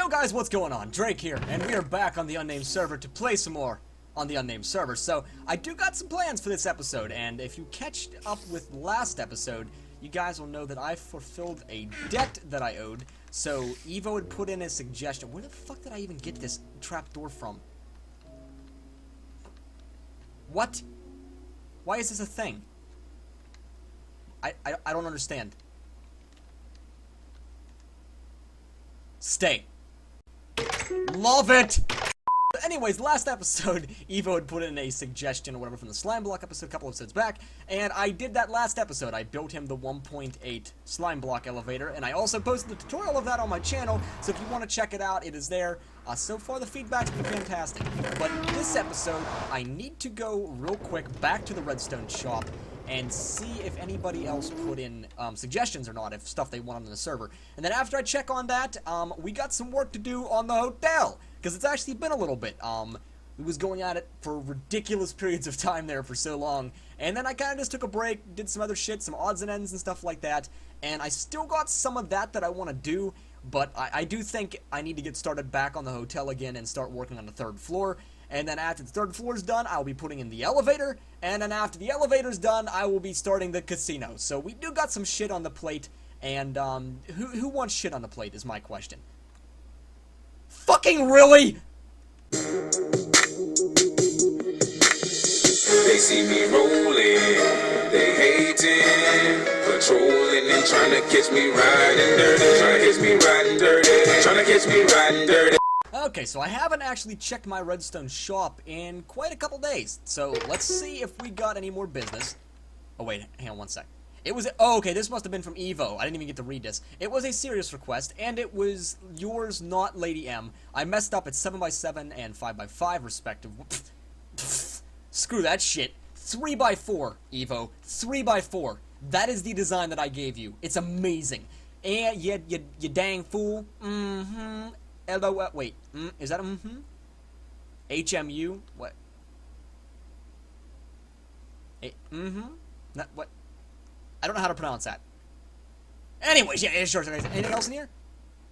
Yo guys, what's going on? Draykke here, and we are back on the Unnamed Server to play some more on the Unnamed Server. So, I do got some plans for this episode, and if you catched up with last episode, you guys will know that I fulfilled a debt that I owed. So, Evo had put in a suggestion. Where the fuck did I even get this trapdoor from? What? Why is this a thing? I don't understand. Stay. Love it! Anyways, last episode, Evo had put in a suggestion or whatever from the slime block episode a couple episodes back, and I did that last episode. I built him the 1.8 slime block elevator, and I also posted the tutorial of that on my channel, so if you want to check it out, it is there. So far, the feedback's been fantastic. But this episode, I need to go real quick back to the redstone shop and see if anybody else put in suggestions or not, if stuff they want on the server. And then after I check on that, we got some work to do on the hotel, because it's actually been a little bit. We was going at it for ridiculous periods of time there for so long, and then I kind of just took a break, did some other shit, some odds and ends and stuff like that, and I still got some of that I want to do, but I do think I need to get started back on the hotel again and start working on the third floor. And then after the third floor is done, I'll be putting in the elevator. And then after the elevator's done, I will be starting the casino. So we do got some shit on the plate. And who wants shit on the plate is my question. Fucking really? They see me rolling, they hating, patrolling and trying to catch me riding dirty, trying to catch me riding dirty, trying to catch me riding dirty. Okay, so I haven't actually checked my redstone shop in quite a couple days, so let's see if we got any more business. Oh wait, hang on one sec. It was, oh okay, this must have been from Evo. I didn't even get to read this. It was a serious request, and it was yours, not Lady M. I messed up at 7x7 and 5x5 respectively. Screw that shit. 3x4, Evo. 3x4. That is the design that I gave you. It's amazing. And you dang fool. Mm-hmm. LOL, wait, is that a mm-hmm? HMU? What? Mm-hmm? Not, what? I don't know how to pronounce that. Anyways, yeah, it's short. Anything else in here?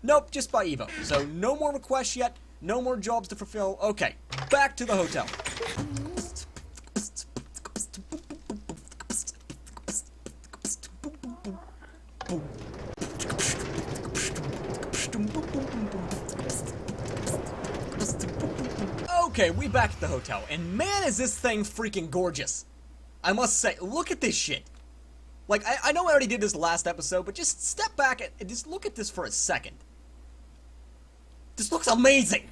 Nope, just by Evo. So, no more requests yet, no more jobs to fulfill. Okay, back to the hotel. Okay, we back at the hotel, and man is this thing freaking gorgeous. I must say, look at this shit. Like, I know I already did this last episode, but just step back and just look at this for a second. This looks amazing.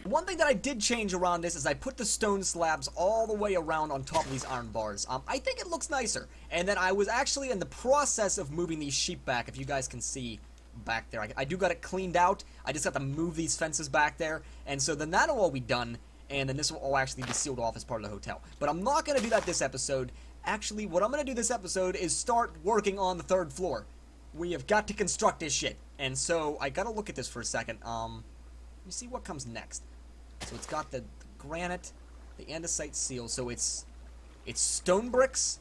One thing that I did change around this is I put the stone slabs all the way around on top of these iron bars. I think it looks nicer. And then I was actually in the process of moving these sheep back, if you guys can see back there. I do got it cleaned out. I just have to move these fences back there, and so then that'll all be done. And then this will all actually be sealed off as part of the hotel. But I'm not going to do that this episode. Actually, what I'm going to do this episode is start working on the third floor. We have got to construct this shit. And so, I got to look at this for a second. Let me see what comes next. So it's got the granite, the andesite seal. So it's stone bricks,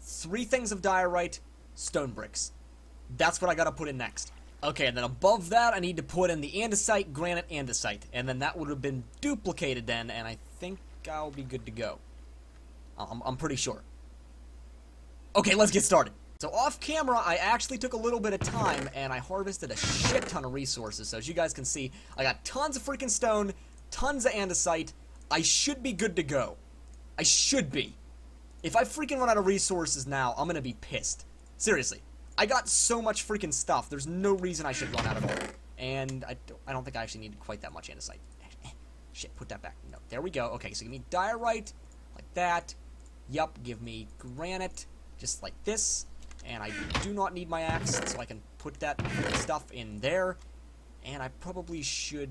3 things of diorite, stone bricks. That's what I got to put in next. Okay, and then above that, I need to put in the andesite, granite, andesite. And then that would have been duplicated then, and I think I'll be good to go. I'm pretty sure. Okay, let's get started. So off camera, I actually took a little bit of time, and I harvested a shit ton of resources. So as you guys can see, I got tons of freaking stone, tons of andesite. I should be good to go. I should be. If I freaking run out of resources now, I'm gonna be pissed. Seriously. I got so much freaking stuff. There's no reason I should run out of all. And I don't think I actually need quite that much andesite. Shit, put that back. No, there we go. Okay, so give me diorite, like that. Yup, give me granite, just like this. And I do not need my axe, so I can put that stuff in there. And I probably should...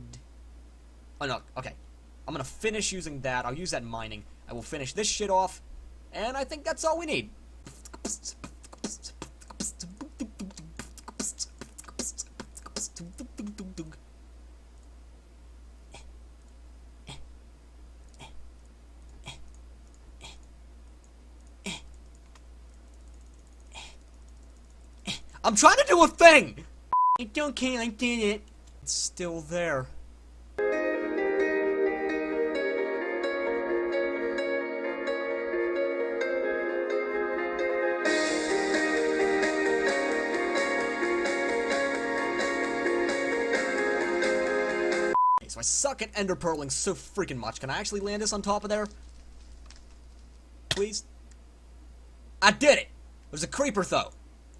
Oh, no, okay. I'm gonna finish using that. I'll use that in mining. I will finish this shit off. And I think that's all we need. I'm trying to do a thing! It's okay, I did it. It's still there. So I suck at ender pearling so freaking much. Can I actually land this on top of there? Please? I did it! There's a creeper though.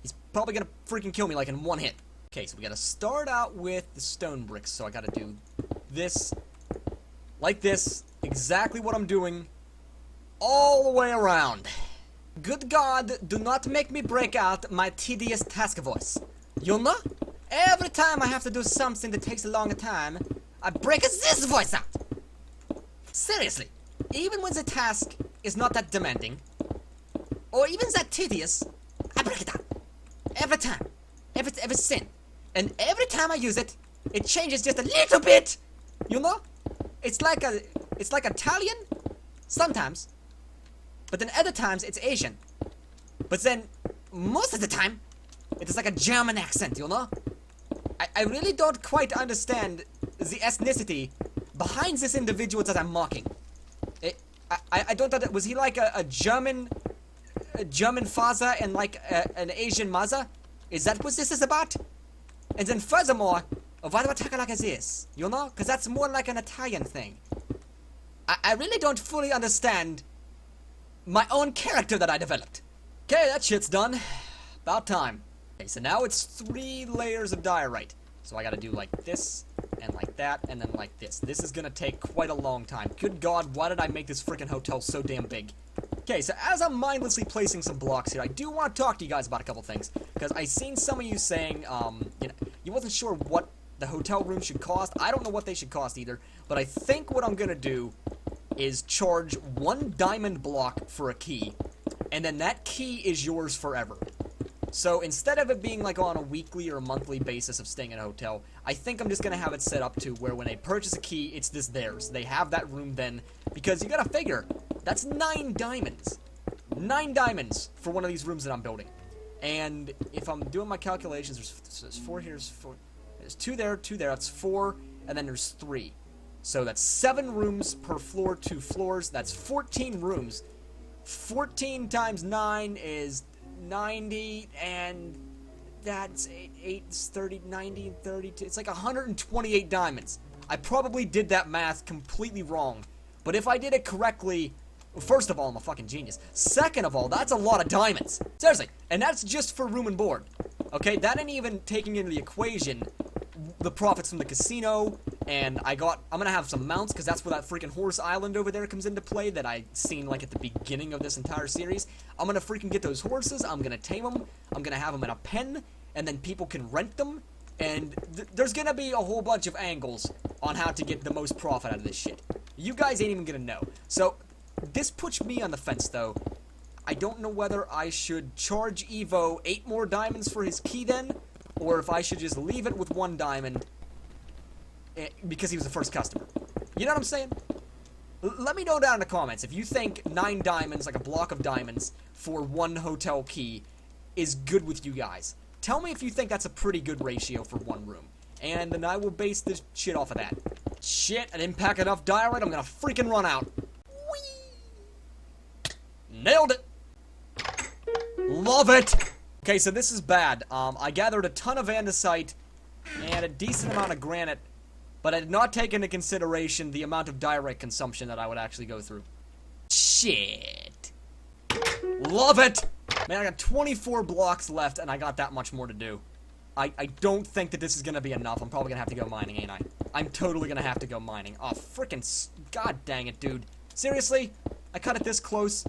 He's probably gonna freaking kill me like in one hit. Okay, so we gotta start out with the stone bricks. So I gotta do this, like this, exactly what I'm doing, all the way around. Good God, do not make me break out my tedious task voice. You know? Every time I have to do something that takes a long time, I break this voice out! Seriously, even when the task is not that demanding, or even that tedious, I break it out. Every time. Every sin. And every time I use it, it changes just a little bit! You know? It's like Italian, sometimes, but then other times it's Asian. But then, most of the time, it is like a German accent, you know? I really don't quite understand the ethnicity behind this individual that I'm mocking. I don't know, was he like a German father and like an Asian mother? Is that what this is about? And then furthermore, why do I talk like this? You know? Because that's more like an Italian thing. I really don't fully understand my own character that I developed. Okay, that shit's done. About time. Okay, so now it's 3 layers of diorite. So I gotta do like this, and like that, and then like this. This is gonna take quite a long time. Good God, why did I make this freaking hotel so damn big? Okay, so as I'm mindlessly placing some blocks here, I do want to talk to you guys about a couple things. Because I seen some of you saying, you know, you wasn't sure what the hotel room should cost. I don't know what they should cost either. But I think what I'm gonna do is charge 1 diamond block for a key. And then that key is yours forever. So instead of it being like on a weekly or monthly basis of staying in a hotel, I think I'm just gonna have it set up to where when they purchase a key, it's just theirs. They have that room then, because you gotta figure, that's 9 diamonds. 9 diamonds for one of these rooms that I'm building. And if I'm doing my calculations, there's 4 here, there's 2 there, 2 there, that's 4, and then there's 3. So that's 7 rooms per floor, 2 floors, that's 14 rooms. 14 times 9 is 90, and that's 8 is 30, 90, 32. It's like 128 diamonds. I probably did that math completely wrong. But if I did it correctly, first of all, I'm a fucking genius. Second of all, that's a lot of diamonds. Seriously. And that's just for room and board. Okay, that ain't even taking into the equation the profits from the casino, and I'm gonna have some mounts, because that's where that freaking horse island over there comes into play that I seen like at the beginning of this entire series. I'm gonna freaking get those horses, I'm gonna tame them, I'm gonna have them in a pen, and then people can rent them, and there's gonna be a whole bunch of angles on how to get the most profit out of this shit. You guys ain't even gonna know. So, this puts me on the fence though. I don't know whether I should charge Evo 8 more diamonds for his key then, or if I should just leave it with 1 diamond because he was the first customer. You know what I'm saying? Let me know down in the comments if you think 9 diamonds, like a block of diamonds, for 1 hotel key is good with you guys. Tell me if you think that's a pretty good ratio for 1 room. And then I will base this shit off of that. Shit, I didn't pack enough diorite, I'm gonna freaking run out. Whee! Nailed it! Love it! Okay, so this is bad. I gathered a ton of andesite and a decent amount of granite, but I did not take into consideration the amount of diorite consumption that I would actually go through. Shit. Love it! Man, I got 24 blocks left, and I got that much more to do. I don't think that this is gonna be enough. I'm probably gonna have to go mining, ain't I? I'm totally gonna have to go mining. Oh, frickin' god dang it, dude. Seriously? I cut it this close?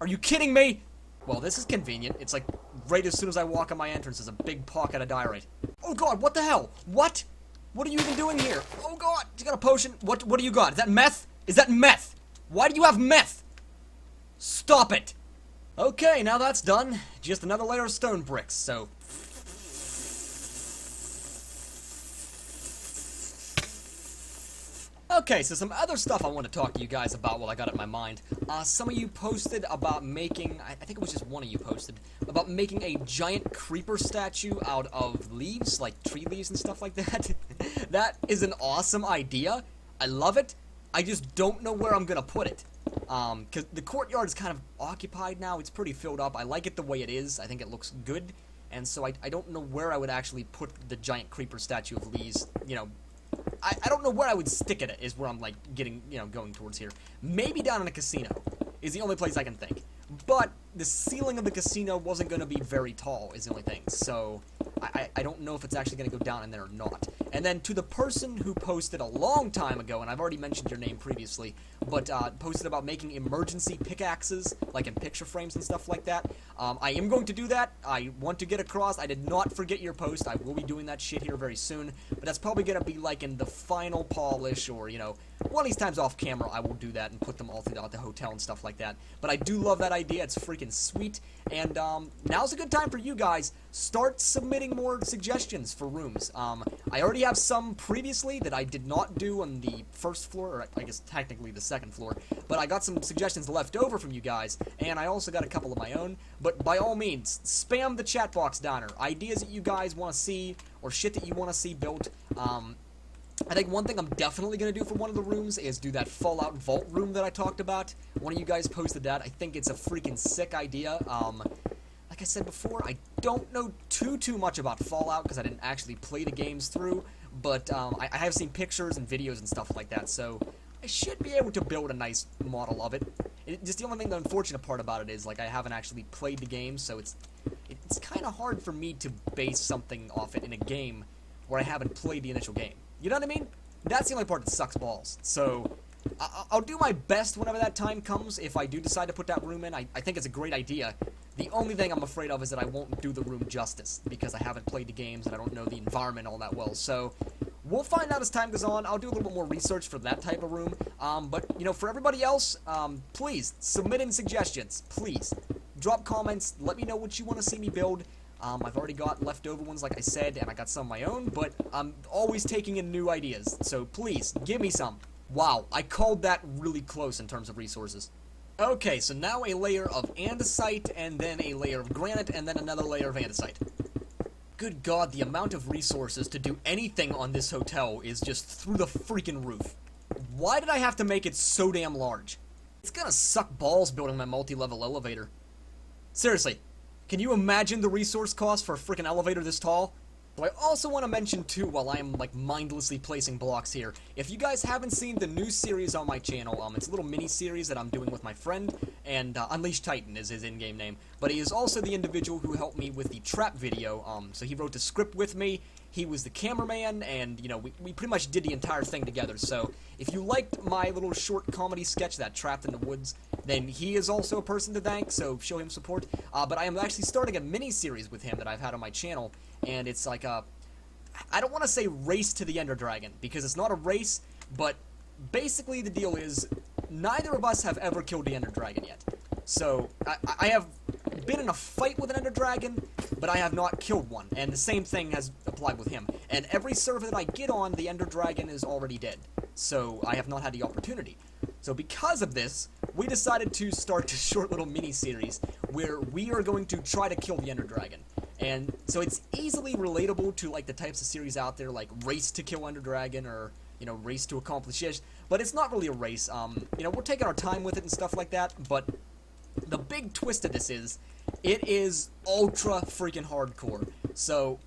Are you kidding me? Well, this is convenient. It's like right as soon as I walk on my entrance, there's a big pocket of diorite. Oh god, what the hell? What? What are you even doing here? Oh god, you got a potion? What do you got? Is that meth? Is that meth? Why do you have meth? Stop it! Okay, now that's done. Just another layer of stone bricks, so... Okay, so some other stuff I want to talk to you guys about while I got it in my mind. Some of you posted about making, I think it was just one of you posted, about making a giant creeper statue out of leaves, like tree leaves and stuff like that. That is an awesome idea. I love it. I just don't know where I'm going to put it. Because the courtyard is kind of occupied now. It's pretty filled up. I like it the way it is. I think it looks good. And so I don't know where I would actually put the giant creeper statue of leaves, you know. I don't know where I would stick it, is where I'm, like, getting, you know, going towards here. Maybe down in a casino is the only place I can think. But the ceiling of the casino wasn't going to be very tall, is the only thing. So I don't know if it's actually going to go down in there or not. And then to the person who posted a long time ago, and I've already mentioned your name previously, but posted about making emergency pickaxes, like in picture frames and stuff like that. I am going to do that. I want to get across. I did not forget your post. I will be doing that shit here very soon. But that's probably going to be like in the final polish, or, you know, one of these times off camera I will do that and put them all throughout the hotel and stuff like that. But I do love that idea. It's freaking sweet. And now's a good time for you guys. Start submitting more suggestions for rooms. I already have some previously that I did not do on the first floor, or I guess technically the second floor, but I got some suggestions left over from you guys, and I also got a couple of my own. But by all means, spam the chat box downer. Ideas that you guys want to see, or shit that you want to see built. I think one thing I'm definitely going to do for one of the rooms is do that Fallout Vault room that I talked about. One of you guys posted that. I think it's a freaking sick idea. Like I said before, I don't know too much about Fallout because I didn't actually play the games through, but I have seen pictures and videos and stuff like that, so I should be able to build a nice model of it. Just the only thing, the unfortunate part about it is, like, I haven't actually played the game, so it's kind of hard for me to base something off it in a game where I haven't played the initial game. You know what I mean? That's the only part that sucks balls. So I'll do my best whenever that time comes if I do decide to put that room in. I think it's a great idea. The only thing I'm afraid of is that I won't do the room justice because I haven't played the games and I don't know the environment all that well. So we'll find out as time goes on. I'll do a little bit more research for that type of room. But, you know, for everybody else, please submit in suggestions. Please drop comments. Let me know what you want to see me build. I've already got leftover ones, like I said, and I got some of my own, but I'm always taking in new ideas, so please, give me some. Wow, I called that really close in terms of resources. Okay, so now a layer of andesite, and then a layer of granite, and then another layer of andesite. Good God, the amount of resources to do anything on this hotel is just through the freaking roof. Why did I have to make it so damn large? It's gonna suck balls building my multi-level elevator. Seriously. Can you imagine the resource cost for a freaking elevator this tall? So I also want to mention too, while I am like mindlessly placing blocks here, if you guys haven't seen the new series on my channel, it's a little mini series that I'm doing with my friend, and Unleashed Titan is his in-game name, but he is also the individual who helped me with the trap video. So he wrote the script with me, he was the cameraman, and, you know, we pretty much did the entire thing together. So if you liked my little short comedy sketch, that Trapped in the Woods, then he is also a person to thank, so show him support. But I am actually starting a mini-series with him that I've had on my channel, and it's like a, I don't want to say race to the Ender Dragon, because it's not a race, but basically the deal is, neither of us have ever killed the Ender Dragon yet. So, I have been in a fight with an Ender Dragon, but I have not killed one, and the same thing has applied with him. And every server that I get on, the Ender Dragon is already dead, so I have not had the opportunity. So because of this, we decided to start a short little mini-series where we are going to try to kill the Ender Dragon. And so it's easily relatable to, like, the types of series out there, like Race to Kill Ender Dragon, or, you know, Race to Accomplish It. But it's not really a race. You know, we're taking our time with it and stuff like that, but the big twist of this is, it is ultra freaking hardcore. So,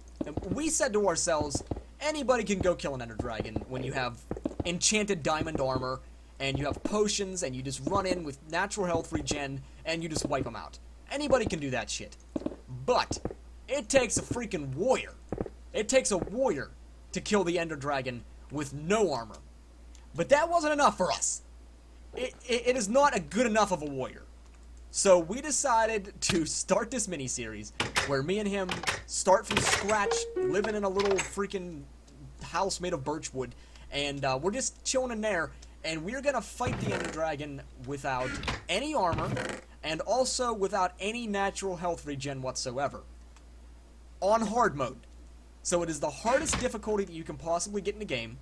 we said to ourselves, anybody can go kill an Ender Dragon when you have enchanted diamond armor, and you have potions, and you just run in with natural health regen, and you just wipe them out. Anybody can do that shit. But it takes a freaking warrior. It takes a warrior to kill the Ender Dragon with no armor. But that wasn't enough for us. It is not a good enough of a warrior. So we decided to start this mini-series where me and him start from scratch, living in a little freaking house made of birchwood, and we're just chilling in there, and we're gonna fight the Ender Dragon without any armor, and also without any natural health regen whatsoever. On hard mode. So it is the hardest difficulty that you can possibly get in the game,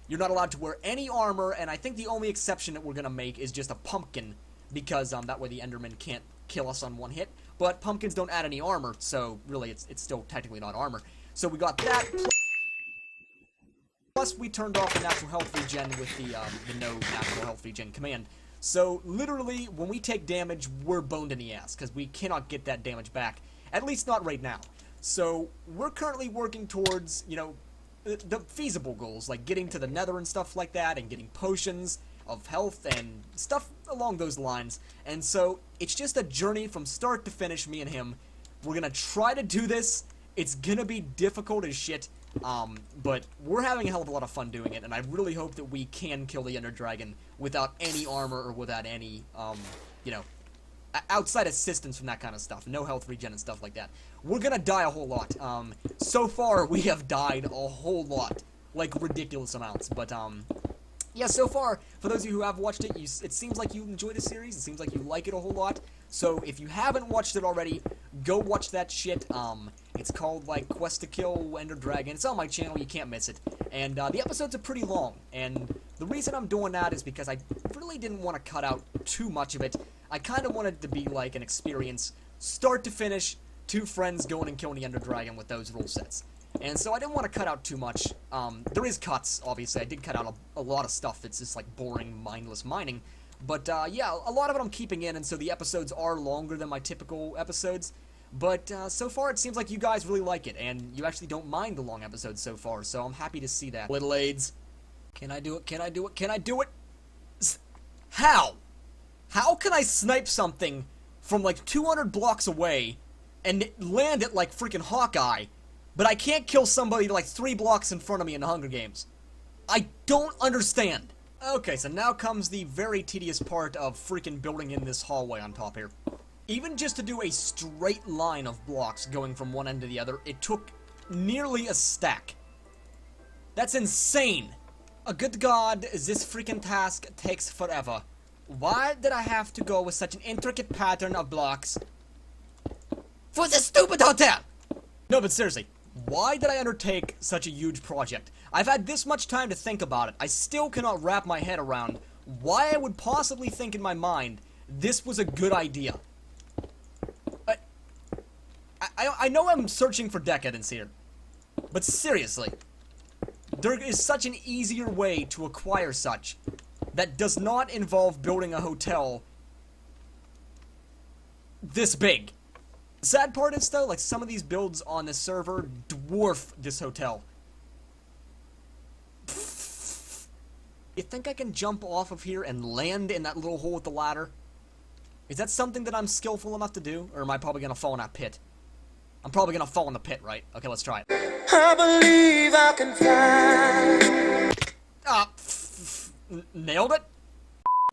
You're not allowed to wear any armor, and I think the only exception that we're gonna make is just a pumpkin, because that way the Enderman can't kill us on one hit. But pumpkins don't add any armor, so really it's still technically not armor. So we got that. Plus we turned off the natural health regen with the no natural health regen command. So literally, when we take damage, we're boned in the ass, because we cannot get that damage back. At least not right now. So we're currently working towards, you know, the feasible goals, like getting to the nether and stuff like that, and getting potions of health and stuff along those lines. And so it's just a journey from start to finish, me and him. We're gonna try to do this. It's gonna be difficult as shit, but we're having a hell of a lot of fun doing it, and I really hope that we can kill the Ender Dragon without any armor or without any, you know, outside assistance from that kind of stuff. No health regen and stuff like that. We're gonna die a whole lot. So far, we have died a whole lot. Like, ridiculous amounts. But, yeah, so far, for those of you who have watched it, it seems like you enjoy the series. It seems like you like it a whole lot. So, if you haven't watched it already, go watch that shit. It's called, like, Quest to Kill Ender Dragon. It's on my channel. You can't miss it. And, the episodes are pretty long. And the reason I'm doing that is because I really didn't want to cut out too much of it. I kind of wanted it to be like an experience, start to finish, two friends going and killing the Ender Dragon with those rule sets. And so I didn't want to cut out too much. There is cuts, obviously. I did cut out a lot of stuff that's just like boring, mindless mining. But yeah, a lot of it I'm keeping in, and so the episodes are longer than my typical episodes. But so far it seems like you guys really like it, and you actually don't mind the long episodes so far, so I'm happy to see that. Little AIDS. Can I do it? Can I do it? Can I do it? How? How can I snipe something from like 200 blocks away and land it like freaking Hawkeye, but I can't kill somebody like 3 blocks in front of me in the Hunger Games? I don't understand. Okay, so now comes the very tedious part of freaking building in this hallway on top here. Even just to do a straight line of blocks going from one end to the other, it took nearly a stack. That's insane. A good god, this freaking task takes forever. Why did I have to go with such an intricate pattern of blocks for this stupid hotel? No, but seriously, why did I undertake such a huge project? I've had this much time to think about it. I still cannot wrap my head around why I would possibly think in my mind this was a good idea. I know I'm searching for decadence here, but seriously, there is such an easier way to acquire such that does not involve building a hotel this big. The sad part is, though, like, some of these builds on this server dwarf this hotel. You think I can jump off of here and land in that little hole with the ladder? Is that something that I'm skillful enough to do? Or am I probably gonna fall in that pit? I'm probably gonna fall in the pit, right? Okay, let's try it. I believe I can fly. Nailed it?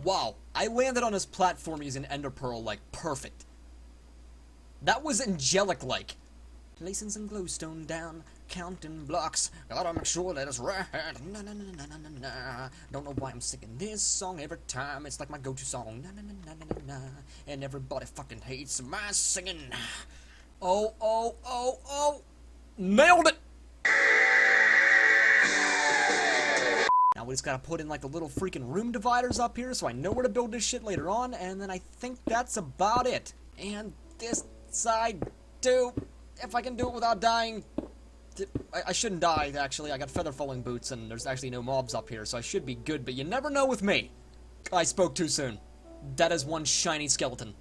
Wow, I landed on this platform using Ender Pearl, like, perfect. That was angelic-like. Placing some glowstone down, counting blocks, gotta make sure that it's right. Na na na na na na na. Don't know why I'm singing this song every time. It's like my go-to song. Na na na na na na na. And everybody fucking hates my singing. Oh, oh, oh, oh. Nailed it! Now we just gotta put in like the little freaking room dividers up here so I know where to build this shit later on, and then I think that's about it. And this side too, if I can do it without dying. I shouldn't die, actually. I got feather falling boots and there's actually no mobs up here, so I should be good, but you never know with me. I spoke too soon. That is one shiny skeleton.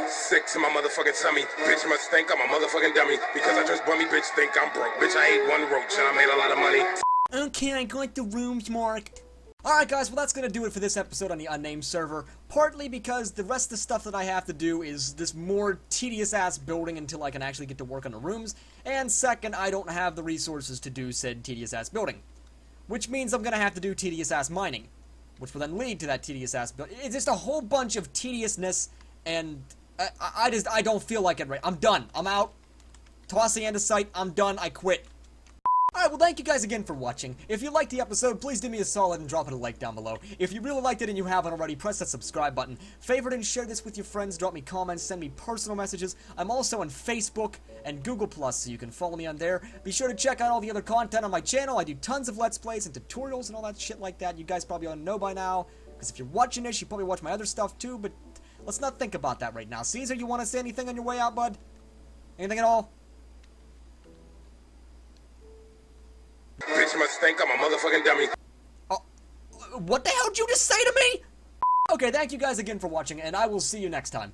Sick to my motherfucking tummy. Bitch must think I'm a motherfucking dummy. Because I just bummy, bitch think I'm broke. Bitch, I ate one roach and I made a lot of money. Okay, I got the rooms marked. Alright guys, well that's gonna do it for this episode on the Unnamed Server. Partly because the rest of the stuff that I have to do is this more tedious ass building until I can actually get to work on the rooms. And second, I don't have the resources to do said tedious ass building. Which means I'm gonna have to do tedious ass mining. Which will then lead to that tedious ass building. It's just a whole bunch of tediousness, and I don't feel like it right. I'm done. I'm out. Toss the andesite. I'm done. I quit. Alright, well thank you guys again for watching. If you liked the episode, please do me a solid and drop it a like down below. If you really liked it and you haven't already, press that subscribe button. Favorite and share this with your friends, drop me comments, send me personal messages. I'm also on Facebook and Google+, so you can follow me on there. Be sure to check out all the other content on my channel. I do tons of Let's Plays and tutorials and all that shit like that. You guys probably ought to know by now, because if you're watching this, you probably watch my other stuff too, but let's not think about that right now. Caesar, you want to say anything on your way out, bud? Anything at all? Bitch must think I'm a motherfucking dummy. Oh, what the hell did you just say to me? Okay, thank you guys again for watching, and I will see you next time.